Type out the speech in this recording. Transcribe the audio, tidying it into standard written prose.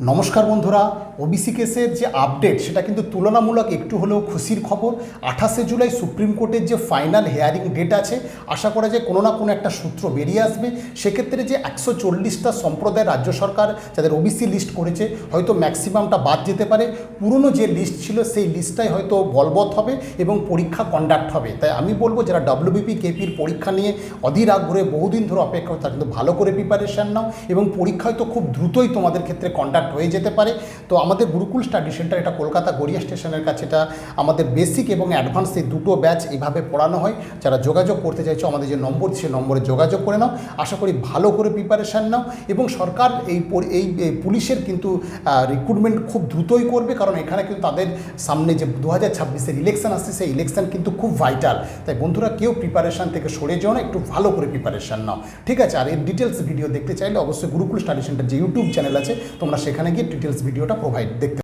নমস্কার বন্ধুরা, ওবিসি কেসের যে আপডেট সেটা কিন্তু তুলনামূলক একটু হলেও খুশির খবর। 28শে জুলাই সুপ্রিম কোর্টের যে ফাইনাল হিয়ারিং ডেট আছে, আশা করা যায় কোনো না কোনো একটা সূত্র বেরিয়ে আসবে। সেক্ষেত্রে যে 140টা সম্প্রদায় রাজ্য সরকার যাদের ওবিসি লিস্ট করেছে, হয়তো ম্যাক্সিমামটা বাদ যেতে পারে। পুরনো যে লিস্ট ছিল সেই লিস্টটাই হয়তো বলবৎ হবে এবং পরীক্ষা কন্ডাক্ট হবে। তাই আমি বলবো যারা ডব্লিউবিপি কেপির পরীক্ষা নিয়ে অধীর আগ্রহে বহুদিন ধরে অপেক্ষা করে, তারা কিন্তু ভালো করে প্রিপারেশান নাও এবং পরীক্ষা হয়তো খুব দ্রুতই তোমাদের ক্ষেত্রে কন্ডাক্ট হয়ে যেতে পারে। তো আমাদের গুরুকুল স্টাডি সেন্টার, এটা কলকাতা গড়িয়া স্টেশনের কাছে, এটা আমাদের বেসিক এবং অ্যাডভান্স এই দুটো ব্যাচ এইভাবে পড়ানো হয়। যারা যোগাযোগ করতে চাইছো, আমাদের যে নম্বর, সে নম্বরে যোগাযোগ করে নাও। আশা করি ভালো করে প্রিপারেশান নাও এবং সরকার এই পুলিশের কিন্তু রিক্রুটমেন্ট খুব দ্রুতই করবে, কারণ এখানে কিন্তু তাদের সামনে যে 2026-এর ইলেকশন আসছে, সেই ইলেকশন কিন্তু খুব ভাইটাল। তাই বন্ধুরা, কেউ প্রিপারেশান থেকে সরে যাও না, একটু ভালো করে প্রিপারেশান নাও, ঠিক আছে? আর এর ডিটেলস ভিডিও দেখতে চাইলে অবশ্যই গুরুকুল স্টাডি সেন্টার যে ইউটিউব চ্যানেল আছে, তোমরা সেখানে গিয়ে ডিটেলস ভিডিওটা দেখতে